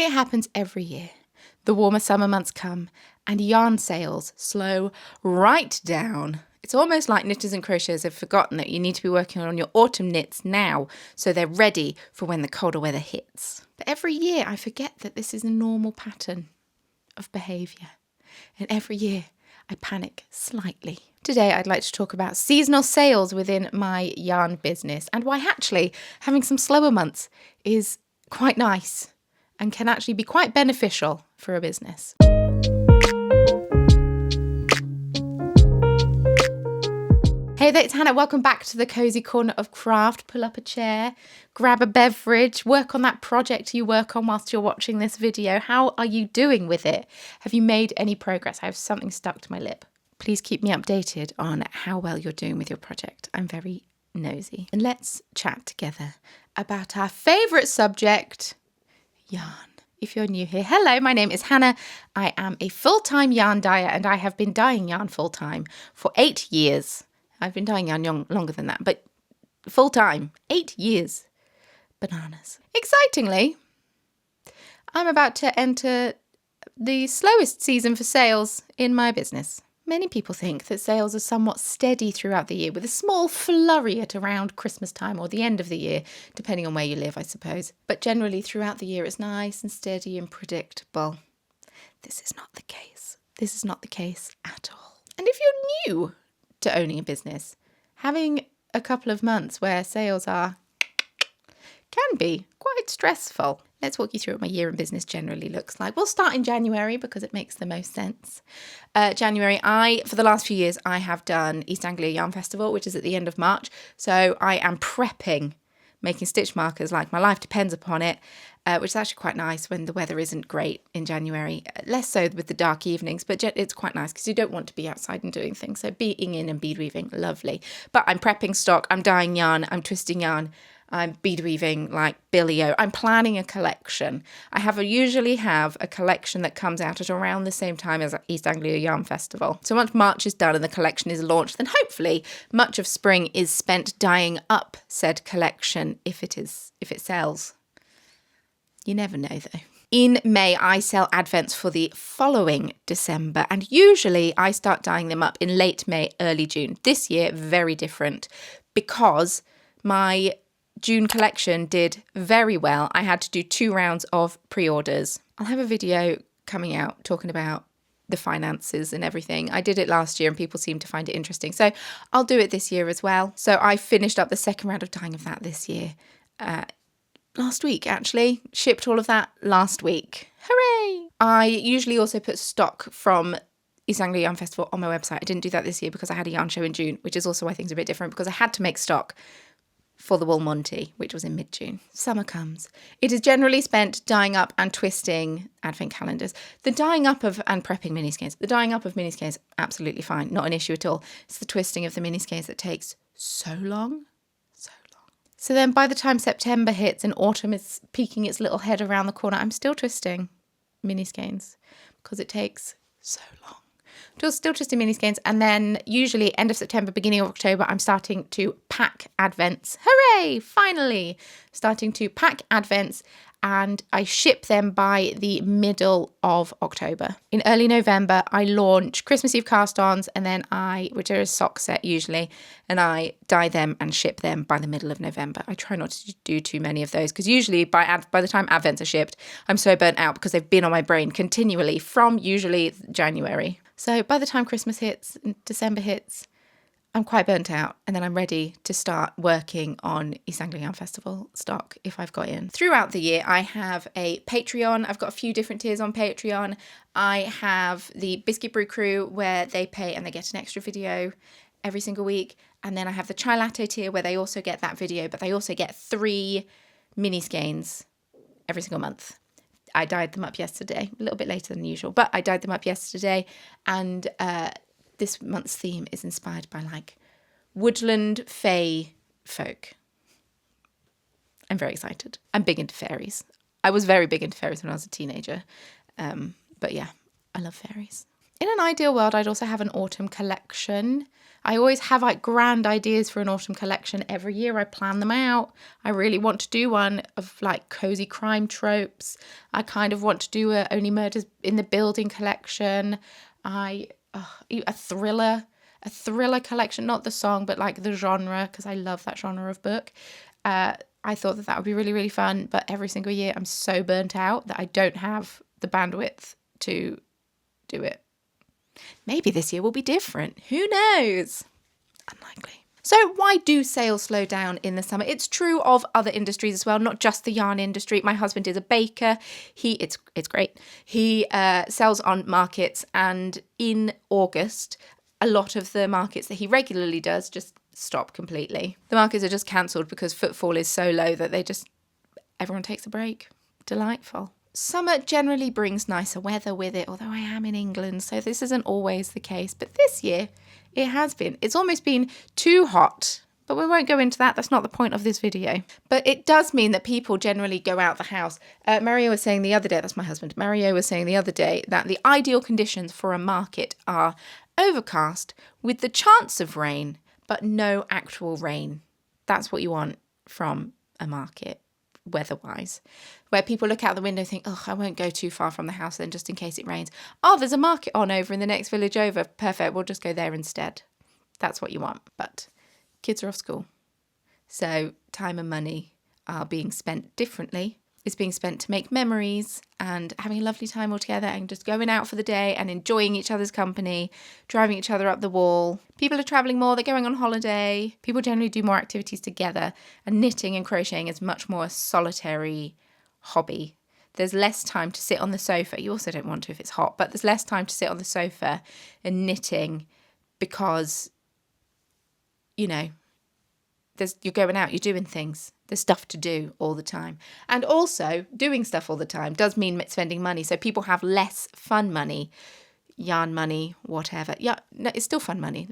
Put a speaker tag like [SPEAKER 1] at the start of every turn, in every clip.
[SPEAKER 1] It happens every year. The warmer summer months come and yarn sales slow right down. It's almost like knitters and crocheters have forgotten that you need to be working on your autumn knits now so they're ready for when the colder weather hits. But every year I forget that this is a normal pattern of behaviour. And every year I panic slightly. Today I'd like to talk about seasonal sales within my yarn business and why actually having some slower months is quite nice and can actually be quite beneficial for a business. Hey there, it's Hannah. Welcome back to the Cozy Corner of Craft. Pull up a chair, grab a beverage, work on that project you work on whilst you're watching this video. How are you doing with it? Have you made any progress? I have something stuck to my lip. Please keep me updated on how well you're doing with your project. I'm very nosy. And let's chat together about our favourite subject, yarn. If you're new here, hello, my name is Hannah. I am a full-time yarn dyer and I have been dyeing yarn full-time for 8 years. I've been dyeing yarn longer than that, but full-time, 8 years. Bananas. Excitingly, I'm about to enter the slowest season for sales in my business. Many people think that sales are somewhat steady throughout the year with a small flurry at around Christmas time or the end of the year, depending on where you live, I suppose. But generally throughout the year, it's nice and steady and predictable. This is not the case. This is not the case at all. And if you're new to owning a business, having a couple of months where sales can be quite stressful. Let's walk you through what my year in business generally looks like. We'll start in January because it makes the most sense. January, for the last few years, I have done East Anglia Yarn Festival, which is at the end of March. So I am prepping, making stitch markers like my life depends upon it, which is actually quite nice when the weather isn't great in January. Less so with the dark evenings, but it's quite nice because you don't want to be outside and doing things. So beading in and bead weaving, lovely. But I'm prepping stock, I'm dyeing yarn, I'm twisting yarn, I'm bead weaving like Billy-O. I'm planning a collection. I usually have a collection that comes out at around the same time as East Anglia Yarn Festival. So once March is done and the collection is launched, then hopefully much of spring is spent dyeing up said collection if it sells. You never know though. In May, I sell advents for the following December, and usually I start dyeing them up in late May, early June. This year, very different because my June collection did very well. I had to do 2 rounds of pre-orders. I'll have a video coming out talking about the finances and everything. I did it last year and people seemed to find it interesting. So I'll do it this year as well. So I finished up the second round of dyeing of that this year. Last week, actually. Shipped all of that last week. Hooray! I usually also put stock from East Anglia Yarn Festival on my website. I didn't do that this year because I had a yarn show in June, which is also why things are a bit different because I had to make stock for the Wool Monty, which was in mid-June. Summer comes. It is generally spent dyeing up and twisting advent calendars. The dyeing up of and prepping mini skeins. The dyeing up of mini skeins, absolutely fine. Not an issue at all. It's the twisting of the mini skeins that takes so long. So then by the time September hits and autumn is peeking its little head around the corner, I'm still twisting mini skeins because it takes so long. Still twisting mini skeins, and then usually end of September, beginning of October, I'm starting to pack advents. Hooray! Finally! Starting to pack advents, and I ship them by the middle of October. In early November, I launch Christmas Eve cast-ons, and then which are a sock set usually, and I dye them and ship them by the middle of November. I try not to do too many of those because usually by the time advents are shipped, I'm so burnt out because they've been on my brain continually from usually January. So by the time Christmas hits and December hits, I'm quite burnt out, and then I'm ready to start working on East Anglia Yarn Festival stock if I've got in. Throughout the year, I have a Patreon. I've got a few different tiers on Patreon. I have the Biscuit Brew Crew where they pay and they get an extra video every single week. And then I have the Chai Latte tier where they also get that video, but they also get 3 mini skeins every single month. I dyed them up yesterday, a little bit later than usual, but I dyed them up yesterday, and this month's theme is inspired by like woodland fae folk. I'm very excited. I'm big into fairies. I was very big into fairies when I was a teenager, but yeah, I love fairies. In an ideal world, I'd also have an autumn collection. I always have like grand ideas for an autumn collection every year. I plan them out. I really want to do one of like cozy crime tropes. I kind of want to do a Only Murders in the Building collection. A thriller collection, not the song, but like the genre, because I love that genre of book. I thought that would be really, really fun, but every single year I'm so burnt out that I don't have the bandwidth to do it. Maybe this year will be different. Who knows? Unlikely. So why do sales slow down in the summer? It's true of other industries as well, not just the yarn industry. My husband is a baker. It's great. He sells on markets, and in August, a lot of the markets that he regularly does just stop completely. The markets are just cancelled because footfall is so low that everyone takes a break. Delightful. Summer generally brings nicer weather with it, although I am in England, so this isn't always the case. But this year, it has been. It's almost been too hot, but we won't go into that. That's not the point of this video. But it does mean that people generally go out the house. Mario was saying the other day, that's my husband, Mario was saying the other day that the ideal conditions for a market are overcast with the chance of rain, but no actual rain. That's what you want from a market, weather-wise, where people look out the window and think, oh, I won't go too far from the house then just in case it rains. Oh, there's a market on over in the next village over. Perfect, we'll just go there instead. That's what you want. But kids are off school, so time and money are being spent differently. It's being spent to make memories and having a lovely time all together and just going out for the day and enjoying each other's company, driving each other up the wall. People are travelling more, they're going on holiday. People generally do more activities together, and knitting and crocheting is much more a solitary hobby. There's less time to sit on the sofa. You also don't want to if it's hot, but there's less time to sit on the sofa and knitting because, you're going out, you're doing things. There's stuff to do all the time. And also, doing stuff all the time does mean spending money. So people have less fun money, yarn money, whatever. Yeah, no, it's still fun money.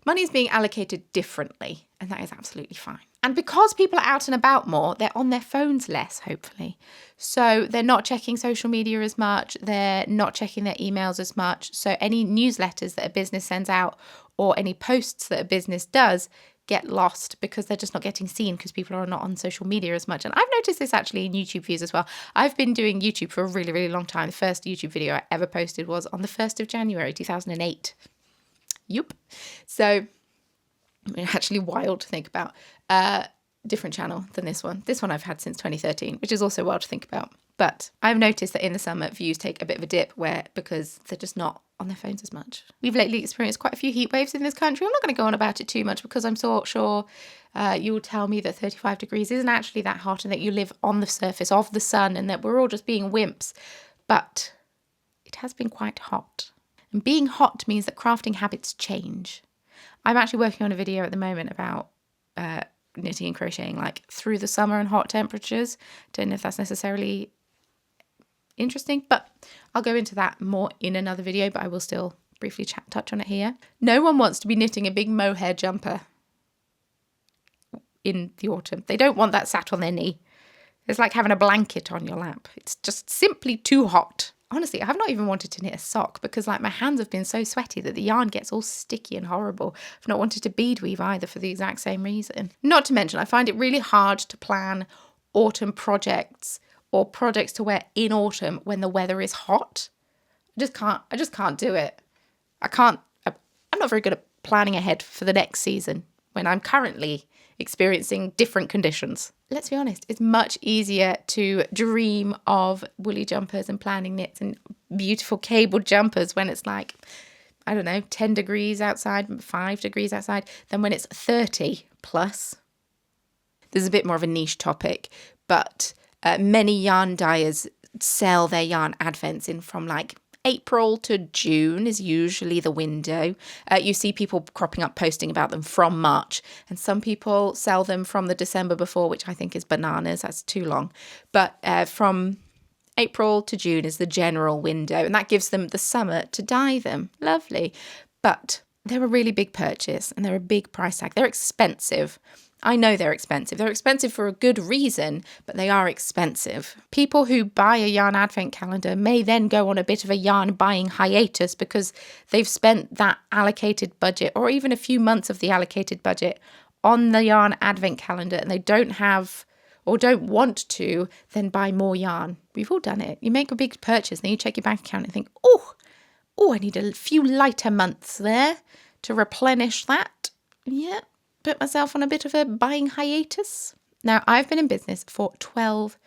[SPEAKER 1] Money is being allocated differently, and that is absolutely fine. And because people are out and about more, they're on their phones less, hopefully. So they're not checking social media as much. They're not checking their emails as much. So any newsletters that a business sends out or any posts that a business does get lost because they're just not getting seen because people are not on social media as much. And I've noticed this actually in YouTube views as well. I've been doing YouTube for a really, really long time. The first YouTube video I ever posted was on the 1st of January, 2008. Yup. So actually wild to think about. Different channel than this one. This one I've had since 2013, which is also wild to think about. But I've noticed that in the summer, views take a bit of a dip because they're just not on their phones as much. We've lately experienced quite a few heat waves in this country. I'm not going to go on about it too much because I'm so sure you will tell me that 35 degrees isn't actually that hot and that you live on the surface of the sun and that we're all just being wimps. But it has been quite hot. And being hot means that crafting habits change. I'm actually working on a video at the moment about knitting and crocheting like through the summer and hot temperatures. Don't know if that's necessarily interesting, but I'll go into that more in another video, but I will still briefly touch on it here. No one wants to be knitting a big mohair jumper in the autumn. They don't want that sat on their knee. It's like having a blanket on your lap. It's just simply too hot. Honestly, I have not even wanted to knit a sock because my hands have been so sweaty that the yarn gets all sticky and horrible. I've not wanted to bead weave either for the exact same reason. Not to mention, I find it really hard to plan autumn projects or projects to wear in autumn when the weather is hot. I just can't do it. I'm not very good at planning ahead for the next season when I'm currently experiencing different conditions. Let's be honest, it's much easier to dream of woolly jumpers and planning knits and beautiful cabled jumpers when it's like, 10 degrees outside, 5 degrees outside, than when it's 30 plus. This is a bit more of a niche topic, but many yarn dyers sell their yarn advents in from like April to June is usually the window. You see people cropping up posting about them from March, and some people sell them from the December before, which I think is bananas. That's too long. But from April to June is the general window, and that gives them the summer to dye them. Lovely. But they're a really big purchase and they're a big price tag. They're expensive. I know they're expensive. They're expensive for a good reason, but they are expensive. People who buy a yarn advent calendar may then go on a bit of a yarn buying hiatus because they've spent that allocated budget or even a few months of the allocated budget on the yarn advent calendar, and they don't have or don't want to then buy more yarn. We've all done it. You make a big purchase, then you check your bank account and think, oh, I need a few lighter months there to replenish that. Yeah, put myself on a bit of a buying hiatus. Now, I've been in business for 12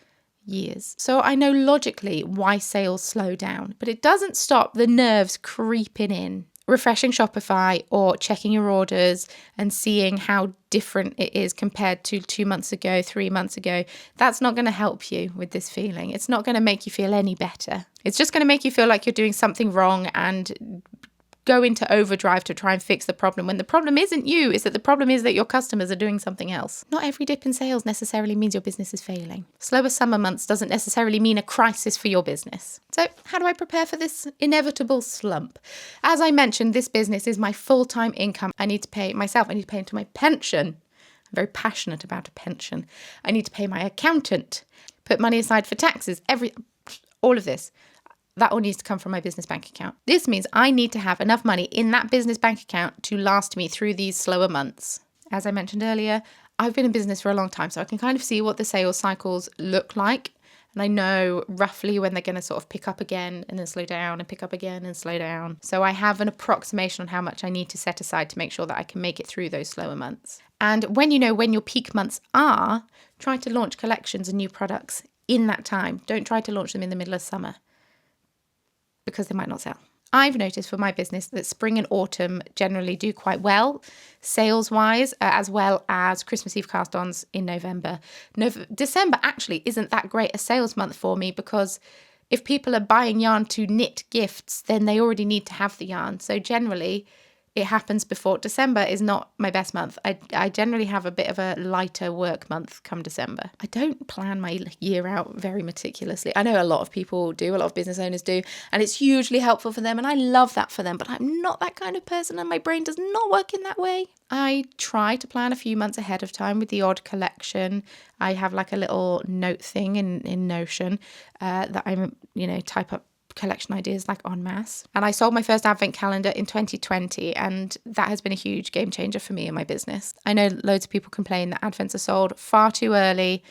[SPEAKER 1] years, so I know logically why sales slow down, but it doesn't stop the nerves creeping in. Refreshing Shopify or checking your orders and seeing how different it is compared to 2 months ago, 3 months ago, that's not going to help you with this feeling. It's not going to make you feel any better. It's just going to make you feel like you're doing something wrong and go into overdrive to try and fix the problem, when the problem isn't you, is that the problem is that your customers are doing something else. Not every dip in sales necessarily means your business is failing. Slower summer months doesn't necessarily mean a crisis for your business. So how do I prepare for this inevitable slump? As I mentioned, this business is my full-time income. I need to pay myself. I need to pay into my pension. I'm very passionate about a pension. I need to pay my accountant, put money aside for taxes, all of this. That all needs to come from my business bank account. This means I need to have enough money in that business bank account to last me through these slower months. As I mentioned earlier, I've been in business for a long time, so I can kind of see what the sales cycles look like. And I know roughly when they're going to sort of pick up again and then slow down and pick up again and slow down. So I have an approximation on how much I need to set aside to make sure that I can make it through those slower months. And when you know when your peak months are, try to launch collections and new products in that time. Don't try to launch them in the middle of summer, because they might not sell. I've noticed for my business that spring and autumn generally do quite well, sales-wise, as well as Christmas Eve cast-ons in November. December actually isn't that great a sales month for me, because if people are buying yarn to knit gifts, then they already need to have the yarn. So generally, it happens before. December is not my best month. I generally have a bit of a lighter work month come December. I don't plan my year out very meticulously. I know a lot of people do, a lot of business owners do, and it's hugely helpful for them, and I love that for them, but I'm not that kind of person, and my brain does not work in that way. I try to plan a few months ahead of time with the odd collection. I have like a little note thing in Notion that I'm, type up collection ideas like en masse. And I sold my first advent calendar in 2020, and that has been a huge game changer for me in my business. I know loads of people complain that advents are sold far too early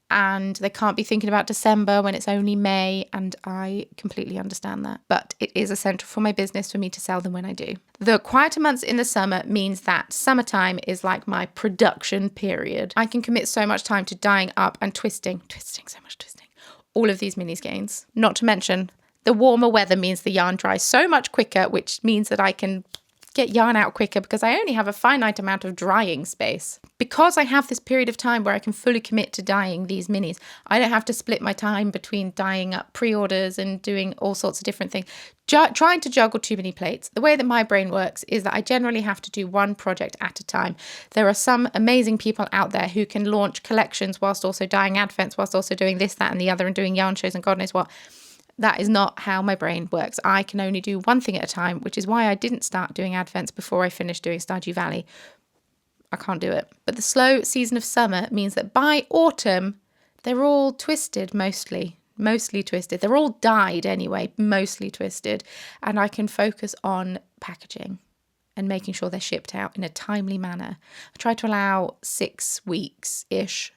[SPEAKER 1] and they can't be thinking about December when it's only May, and I completely understand that. But it is essential for my business for me to sell them when I do. The quieter months in the summer means that summertime is like my production period. I can commit so much time to dyeing up and twisting all of these mini skeins. Not to mention the warmer weather means the yarn dries so much quicker, which means that I can get yarn out quicker because I only have a finite amount of drying space. Because I have this period of time where I can fully commit to dyeing these minis, I don't have to split my time between dyeing up pre-orders and doing all sorts of different things. Trying to juggle too many plates. The way that my brain works is that I generally have to do one project at a time. There are some amazing people out there who can launch collections whilst also dyeing advents, whilst also doing this, that and the other, and doing yarn shows and God knows what. That is not how my brain works. I can only do one thing at a time, which is why I didn't start doing advents before I finished doing Stardew Valley. I can't do it. But the slow season of summer means that by autumn, they're all twisted mostly twisted. They're all dyed anyway, mostly twisted. And I can focus on packaging and making sure they're shipped out in a timely manner. I try to allow 6 weeks-ish.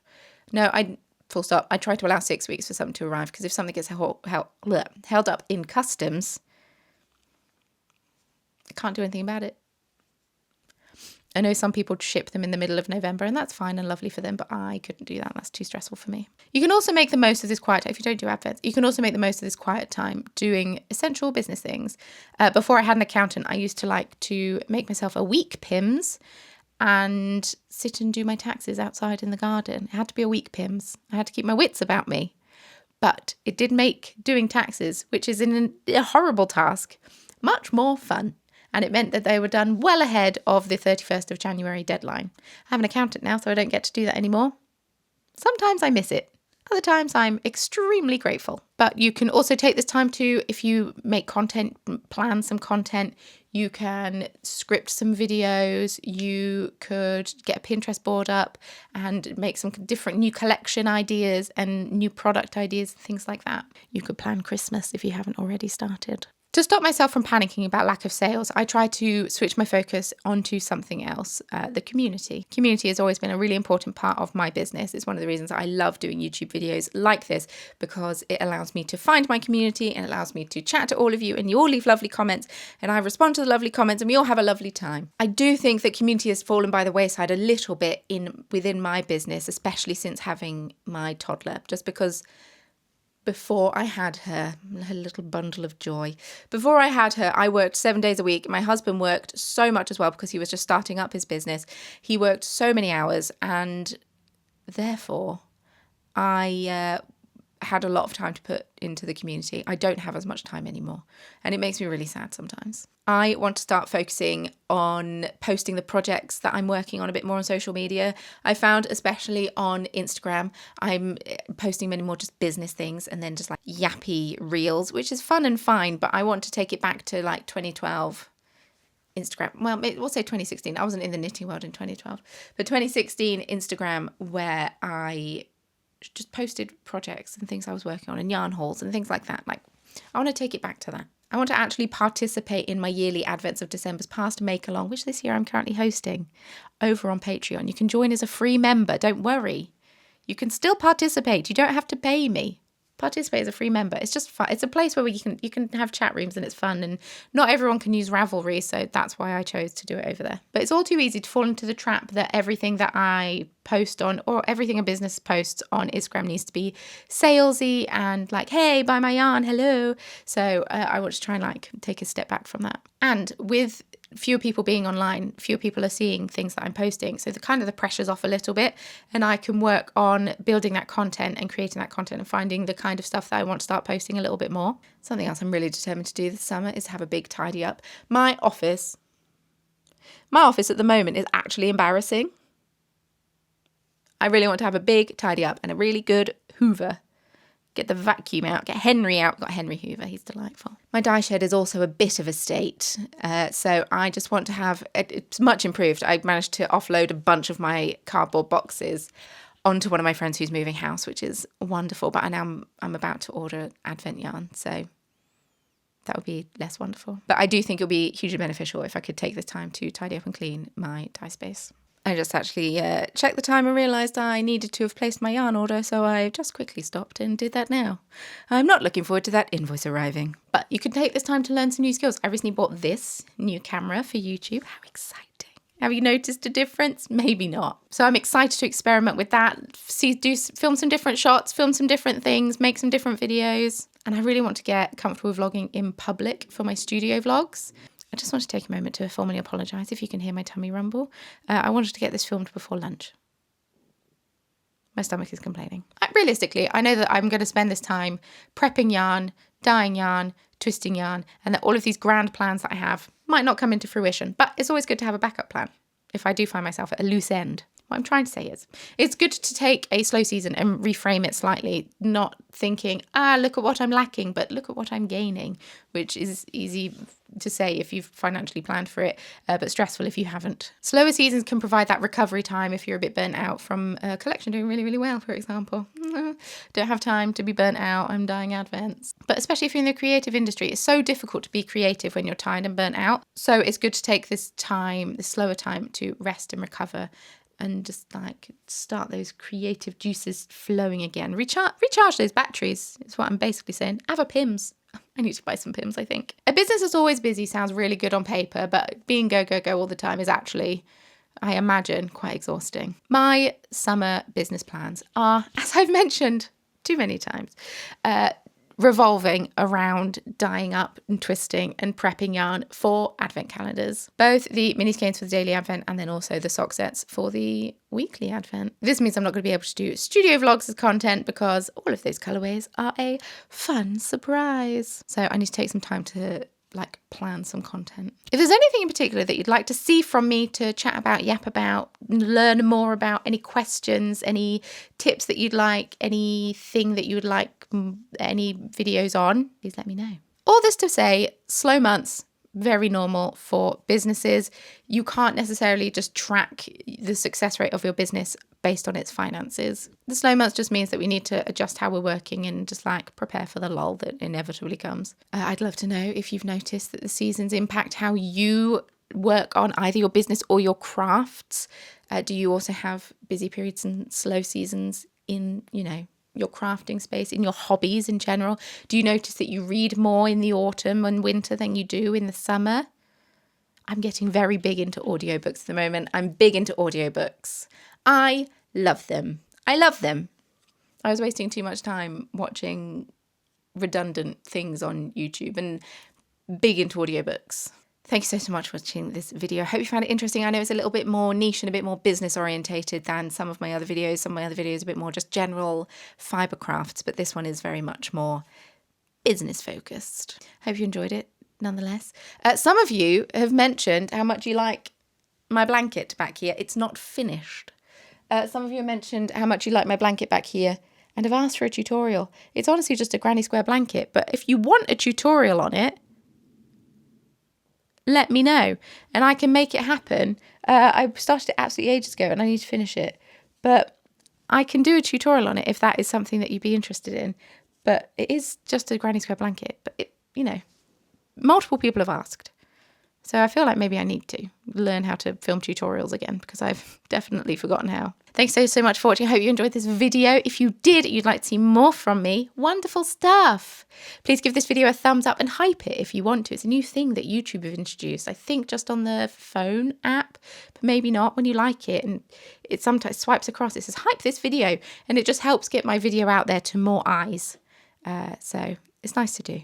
[SPEAKER 1] Full stop. I try to allow 6 weeks for something to arrive, because if something gets held up in customs, I can't do anything about it. I know some people ship them in the middle of November, and that's fine and lovely for them, but I couldn't do that. That's too stressful for me. You can also make the most of this quiet time. If you don't do advents, you can also make the most of this quiet time doing essential business things. Before I had an accountant, I used to like to make myself a week PIMS and sit and do my taxes outside in the garden. It had to be a week PIMS. I had to keep my wits about me. But it did make doing taxes, which is a horrible task, much more fun. And it meant that they were done well ahead of the 31st of January deadline. I have an accountant now, so I don't get to do that anymore. Sometimes I miss it. Other times I'm extremely grateful. But you can also take this time to, if you make content, plan some content, you can script some videos, you could get a Pinterest board up and make some different new collection ideas and new product ideas, things like that. You could plan Christmas if you haven't already started. To stop myself from panicking about lack of sales, I try to switch my focus onto something else, the community. Community has always been a really important part of my business. It's one of the reasons I love doing YouTube videos like this, because it allows me to find my community and allows me to chat to all of you, and you all leave lovely comments and I respond to the lovely comments and we all have a lovely time. I do think that community has fallen by the wayside a little bit within my business, especially since having my toddler, just because before I had her little bundle of joy. Before I had her, I worked 7 days a week. My husband worked so much as well because he was just starting up his business. He worked so many hours, and therefore I had a lot of time to put into the community. I don't have as much time anymore, and it makes me really sad sometimes. I want to start focusing on posting the projects that I'm working on a bit more on social media. I found, especially on Instagram, I'm posting many more just business things and then just like yappy reels, which is fun and fine, but I want to take it back to like 2012 Instagram. Well, we'll say 2016. I wasn't in the knitting world in 2012, but 2016 Instagram, where I just posted projects and things I was working on and yarn hauls and things like that. Like, I want to take it back to that. I want to actually participate in my yearly Advents of December's Past make along, which this year I'm currently hosting over on Patreon. You can join as a free member. Don't worry. You can still participate. You don't have to pay me. Participate as a free member. It's just fun. It's a place where you can have chat rooms and it's fun, and not everyone can use Ravelry, so that's why I chose to do it over there. But it's all too easy to fall into the trap that everything that I post on, or everything a business posts on Instagram, needs to be salesy and like, hey, buy my yarn, hello. So I want to try and like take a step back from that. And with fewer people being online, fewer people are seeing things that I'm posting, so the pressure's off a little bit, and I can work on building that content and creating that content and finding the kind of stuff that I want to start posting a little bit more. Something else I'm really determined to do this summer is have a big tidy up. My office at the moment is actually embarrassing. I really want to have a big tidy up and a really good hoover. Get the vacuum out, get Henry out. Got Henry Hoover, he's delightful. My dye shed is also a bit of a state, so I just want to have, it's much improved. I managed to offload a bunch of my cardboard boxes onto one of my friends who's moving house, which is wonderful, but I'm about to order Advent yarn, so that would be less wonderful. But I do think it would be hugely beneficial if I could take this time to tidy up and clean my dye space. I just actually checked the time and realised I needed to have placed my yarn order, so I just quickly stopped and did that now. I'm not looking forward to that invoice arriving. But you can take this time to learn some new skills. I recently bought this new camera for YouTube. How exciting. Have you noticed a difference? Maybe not. So I'm excited to experiment with that, film some different shots, film some different things, make some different videos. And I really want to get comfortable with vlogging in public for my studio vlogs. I just want to take a moment to formally apologise if you can hear my tummy rumble. I wanted to get this filmed before lunch. My stomach is complaining. Realistically, I know that I'm going to spend this time prepping yarn, dyeing yarn, twisting yarn, and that all of these grand plans that I have might not come into fruition, but it's always good to have a backup plan if I do find myself at a loose end. What I'm trying to say is, it's good to take a slow season and reframe it slightly, not thinking, look at what I'm lacking, but look at what I'm gaining, which is easy to say if you've financially planned for it, but stressful if you haven't. Slower seasons can provide that recovery time if you're a bit burnt out from a collection doing really, really well, for example. Don't have time to be burnt out, I'm dyeing Advents. But especially if you're in the creative industry, it's so difficult to be creative when you're tired and burnt out. So it's good to take this time, this slower time, to rest and recover and just like start those creative juices flowing again. Recharge those batteries is what I'm basically saying. Have a Pims. I need to buy some Pims, I think. A business that's always busy sounds really good on paper, but being go, go, go all the time is actually, I imagine, quite exhausting. My summer business plans are, as I've mentioned too many times, revolving around dyeing up and twisting and prepping yarn for Advent calendars. Both the mini skeins for the daily Advent and then also the sock sets for the weekly Advent. This means I'm not going to be able to do studio vlogs as content because all of those colourways are a fun surprise. So I need to take some time to like plan some content. If there's anything in particular that you'd like to see from me, to chat about, yap about, learn more about, any questions, any tips that you'd like, anything that you would like, any videos on, please let me know. All this to say, slow months, very normal for businesses. You can't necessarily just track the success rate of your business based on its finances. The slow months just means that we need to adjust how we're working and just like prepare for the lull that inevitably comes. I'd love to know if you've noticed that the seasons impact how you work on either your business or your crafts. Do you also have busy periods and slow seasons in, your crafting space, in your hobbies in general? Do you notice that you read more in the autumn and winter than you do in the summer? I'm getting very big into audiobooks at the moment. I'm big into audiobooks. I love them. I was wasting too much time watching redundant things on YouTube, and big into audiobooks. Thank you so much for watching this video. I hope you found it interesting. I know it's a little bit more niche and a bit more business orientated than some of my other videos. Some of my other videos are a bit more just general fibre crafts, but this one is very much more business focused. Hope you enjoyed it nonetheless. Some of you have mentioned how much you like my blanket back here. It's not finished. Some of you have mentioned how much you like my blanket back here and have asked for a tutorial. It's honestly just a granny square blanket, but if you want a tutorial on it, let me know and I can make it happen. I started it absolutely ages ago and I need to finish it, but I can do a tutorial on it if that is something that you'd be interested in. But it is just a granny square blanket, but multiple people have asked. So I feel like maybe I need to learn how to film tutorials again, because I've definitely forgotten how. Thanks so much for watching. I hope you enjoyed this video. If you did, you'd like to see more from me, wonderful stuff. Please give this video a thumbs up and hype it if you want to. It's a new thing that YouTube have introduced, I think just on the phone app, but maybe not when you like it. And it sometimes swipes across, it says hype this video, and it just helps get my video out there to more eyes. So it's nice to do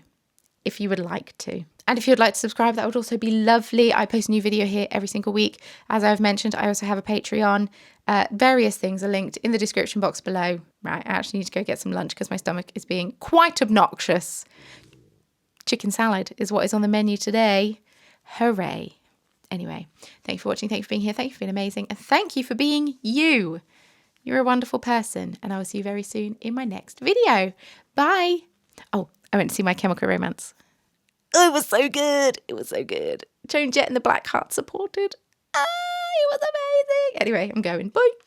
[SPEAKER 1] if you would like to. And if you'd like to subscribe, that would also be lovely. I post a new video here every single week. As I've mentioned, I also have a Patreon. Various things are linked in the description box below. Right, I actually need to go get some lunch because my stomach is being quite obnoxious. Chicken salad is what is on the menu today. Hooray. Anyway, thank you for watching. Thank you for being here. Thank you for being amazing. And thank you for being you. You're a wonderful person. And I will see you very soon in my next video. Bye. Oh, I went to see My Chemical Romance. Oh, it was so good. It was so good. Joan Jett and the Black Heart supported. Ah, it was amazing. Anyway, I'm going. Bye.